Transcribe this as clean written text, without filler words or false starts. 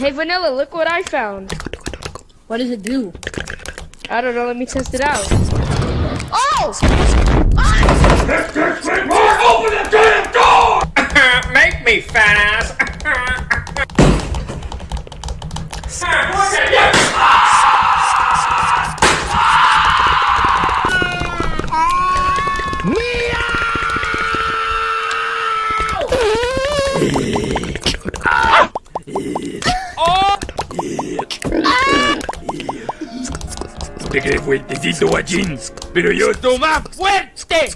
Hey, Vanilla, look what I found. What does it do? I don't know, let me test it out. Oh! Open the damn door! Make me, fat ass! Te crees fuertecito, guachín, pero yo soy más fuerte.